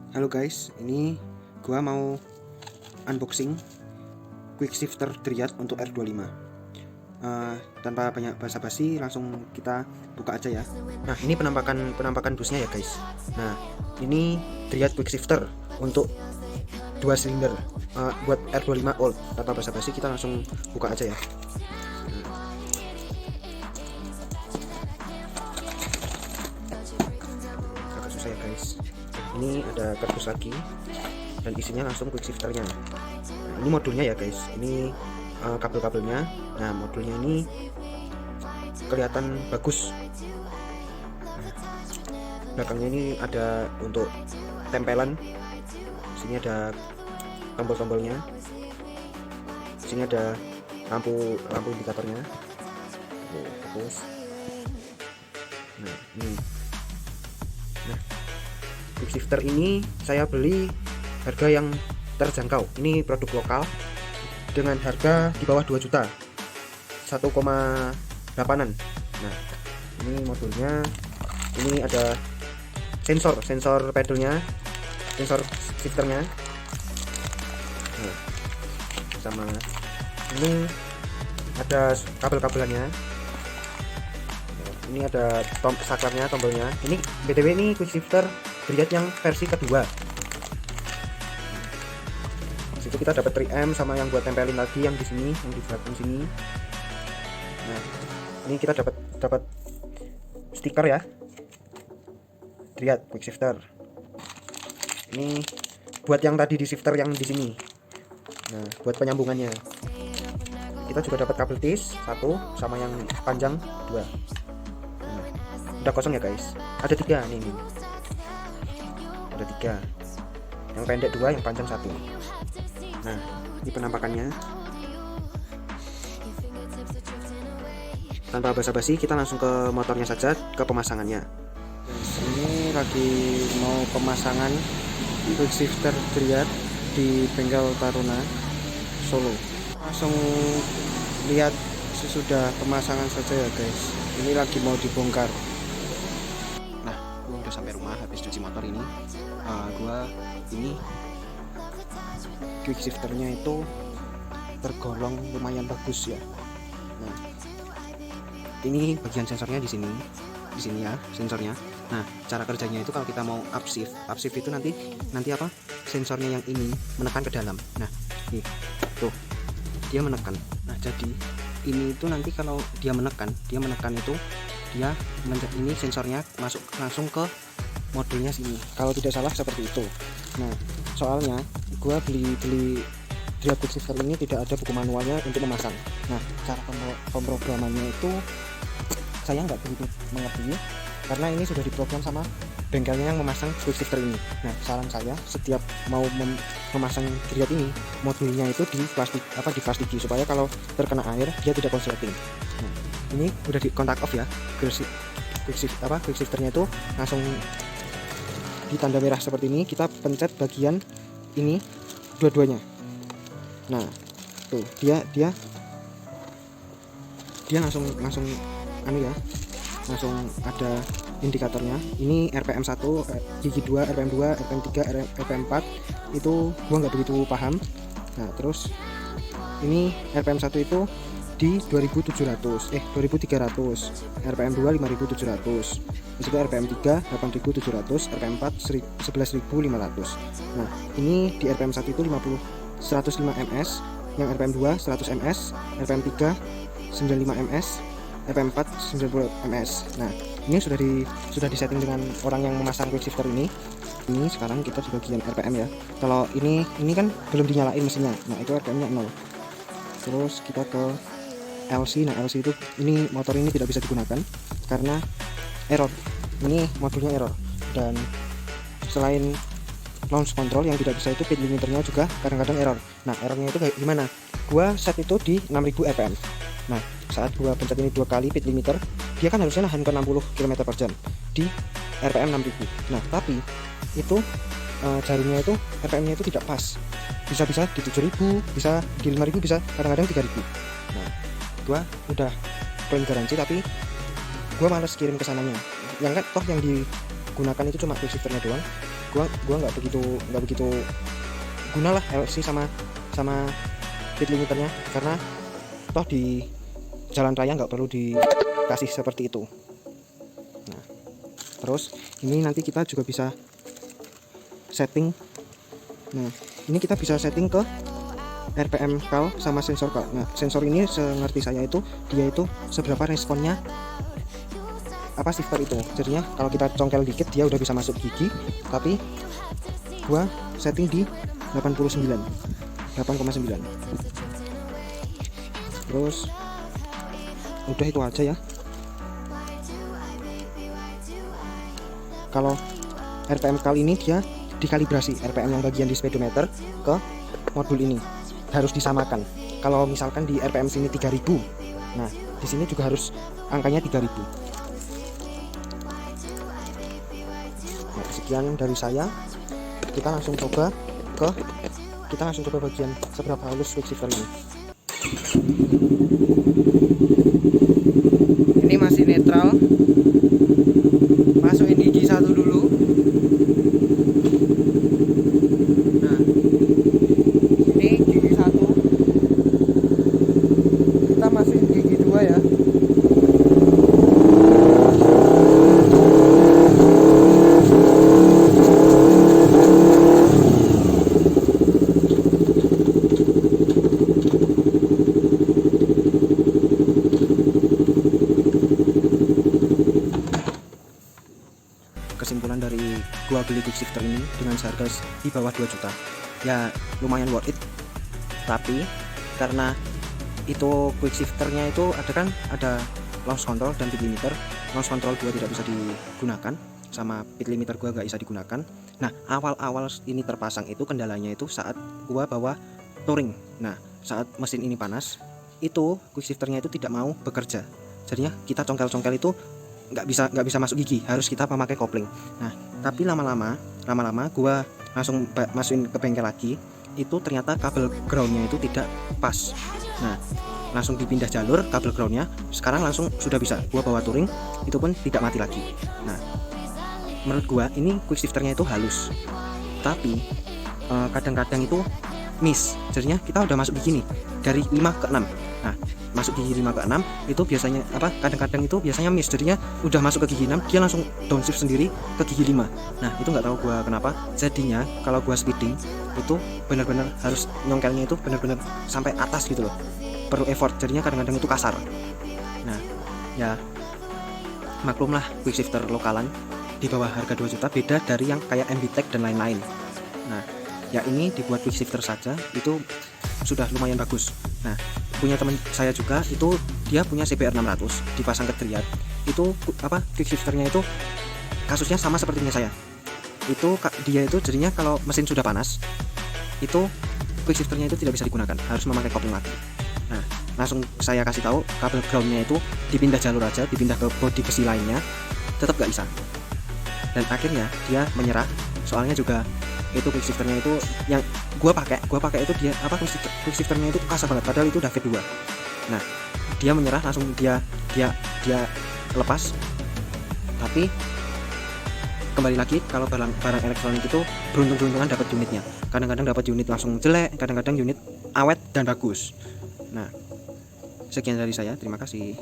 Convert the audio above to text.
Halo guys, ini gua mau unboxing quick shifter Dryad untuk R25. Tanpa banyak basa-basi, langsung kita buka aja ya. Nah, ini penampakan busnya ya guys. Nah, ini Dryad quick shifter untuk 2 silinder buat R25 old. Tanpa basa-basi, kita langsung buka aja ya. Agak susah ya guys. Ini ada kardus lagi dan isinya langsung quick shifternya. Nah, ini modulnya ya guys, ini kabel-kabelnya. Nah, modulnya ini kelihatan bagus. Belakangnya ini ada untuk tempelan, sini ada tombol-tombolnya, sini ada lampu indikatornya. Fokus. Nah, ini. Nah, quick shifter ini saya beli harga yang terjangkau. Ini produk lokal dengan harga di bawah 2 juta, 1,8an. Nah, ini modulnya. Ini ada sensor pedalnya, sensor shifternya. Nah, sama ini ada kabel-kabelannya. Ini ada saklarnya, tombolnya. Ini BTW ini quick shifter Dryad yang versi kedua. Situ kita dapat 3M sama yang buat tempelin lagi yang di sini, yang di belakang sini. Nah, ini kita dapat stiker ya. Dryad quick shifter. Ini buat yang tadi di shifter yang di sini. Nah, buat penyambungannya. Kita juga dapat kabel tis 1 sama yang panjang 2. Nah, udah kosong ya guys. Ada 3 nih. Ada 3. Yang pendek 2, yang panjang 1. Nah, ini penampakannya. Tanpa basa-basi, kita langsung ke motornya saja, ke pemasangannya. Ini lagi mau pemasangan quick shifter Dryad di bengkel Taruna Solo. Langsung lihat sesudah pemasangan saja ya guys. Ini lagi mau dibongkar. Nah, gua udah sampai rumah habis cuci motor ini. Ini quick shifternya itu tergolong lumayan bagus ya. Nah, ini bagian sensornya di sini ya sensornya. Nah, cara kerjanya itu kalau kita mau up shift itu nanti apa? Sensornya yang ini menekan ke dalam. Nah, nih tuh dia menekan. Nah, jadi ini itu nanti kalau dia menekan itu ini sensornya masuk langsung ke modulnya sini. Kalau tidak salah seperti itu. Nah, soalnya gua beli Dryad quick shifter ini tidak ada buku manualnya untuk memasang. Nah, cara pemrogramannya itu saya nggak begitu mengerti karena ini sudah diprogram sama bengkelnya yang memasang quick shifter ini. Nah, saran saya setiap mau memasang Dryad ini, modulnya itu diplastiki supaya kalau terkena air dia tidak konsleting. Nah, ini udah di kontak off ya. Quick shifternya itu langsung di tanda merah seperti ini. Kita pencet bagian ini dua-duanya. Nah, tuh dia langsung langsung ada indikatornya. Ini RPM 1, gigi 2, RPM 2, RPM 3, RPM 4 itu gua nggak begitu paham. Nah, terus ini RPM 1 itu di 2300, RPM 2 5700, disitu RPM 3 8700, RPM 4 11500. Nah, ini di RPM 1 itu 105 ms, yang RPM 2 100 ms, RPM 3 95 ms, RPM 4 90 ms. Nah, ini sudah disetting dengan orang yang memasang quick shifter ini. Ini sekarang kita di bagian RPM ya. Kalau ini kan belum dinyalain mesinnya. Nah, itu RPM-nya 0. Terus kita ke LC. Nah, LC itu ini motor ini tidak bisa digunakan karena error. Ini modulnya error. Dan selain launch control yang tidak bisa itu, pit limiternya juga kadang-kadang error. Nah, errornya itu kayak gimana? Gua set itu di 6000 rpm. Nah, saat gua pencet ini 2 kali pit limiter, dia kan harusnya nahan ke 60 km/jam di rpm 6000. Nah, tapi itu jaringnya itu rpm-nya itu tidak pas. Bisa di 7000, bisa di 5000, bisa kadang-kadang 3000. Nah, gua udah klaim garansi tapi gua males kirim ke sananya. Yang kan toh yang digunakan itu cuma quick shifternya doang. gua nggak begitu guna lah LC sama speed limiternya, karena toh di jalan raya nggak perlu dikasih seperti itu. Nah, terus ini nanti kita juga bisa setting. Nah, ini kita bisa setting ke RPM cal sama sensor cal. Nah, sensor ini sengerti saya itu dia itu seberapa responnya apa shifter itu. Jadinya kalau kita congkel dikit dia udah bisa masuk gigi, tapi gua setting di 8,9. Terus udah itu aja ya. Kalau RPM kali ini dia dikalibrasi, RPM yang bagian di speedometer ke modul ini harus disamakan. Kalau misalkan di RPM sini 3000, nah di sini juga harus angkanya 3000. Nah, sekian dari saya. Kita langsung coba bagian seberapa halus quick shifter ini. Ini masih netral. Masukin gigi satu dulu. Nah, ini gigi satu. Kita masukin gigi dua ya. Kesimpulan dari gua beli quick shifter ini dengan harga di bawah 2 juta ya lumayan worth it, tapi karena itu quick shifternya itu ada launch control dan speed limiter. Launch control gua tidak bisa digunakan, sama speed limiter gua gak bisa digunakan. Nah, awal-awal ini terpasang itu kendalanya itu saat gua bawa touring. Nah, saat mesin ini panas itu quick shifternya itu tidak mau bekerja, jadinya kita congkel-congkel itu nggak bisa masuk gigi, harus kita memakai kopling. Nah, tapi lama-lama gua langsung masukin ke bengkel lagi, itu ternyata kabel groundnya itu tidak pas. Nah, langsung dipindah jalur kabel groundnya, sekarang langsung sudah bisa gua bawa touring, itu pun tidak mati lagi. Nah, menurut gua ini quick shifternya itu halus, tapi kadang-kadang itu miss, jadinya kita udah masuk gigi nih dari 5 ke 6. Nah, masuk gigi 5 ke 6 itu biasanya kadang-kadang itu biasanya miss, jadinya udah masuk ke gigi 6 dia langsung downshift sendiri ke gigi 5. Nah, itu nggak tahu gua kenapa, jadinya kalau gua speeding itu benar-benar harus nyongkelnya itu benar-benar sampai atas gitu loh, perlu effort, jadinya kadang-kadang itu kasar. Nah, ya maklumlah quick shifter lokalan di bawah harga 2 juta beda dari yang kayak MBTech dan lain-lain. Nah, ya ini dibuat quick shifter saja itu sudah lumayan bagus. Nah, punya teman saya juga itu dia punya CBR 600 dipasang ke Triad, itu quick shifternya itu kasusnya sama sepertinya saya. Itu dia itu jadinya kalau mesin sudah panas itu quick shifternya itu tidak bisa digunakan, harus memakai kopling lagi. Nah, langsung saya kasih tahu kabel groundnya itu dipindah jalur aja, dipindah ke bodi besi lainnya, tetap gak bisa. Dan akhirnya dia menyerah, soalnya juga itu quick shifternya itu yang gua pakai itu dia quick shifternya itu kasar banget, padahal itu udah V2. Nah, dia menyerah, langsung dia lepas. Tapi kembali lagi, kalau barang elektronik itu beruntung-beruntungan dapat unitnya. Kadang-kadang dapat unit langsung jelek, kadang-kadang unit awet dan bagus. Nah, sekian dari saya, terima kasih.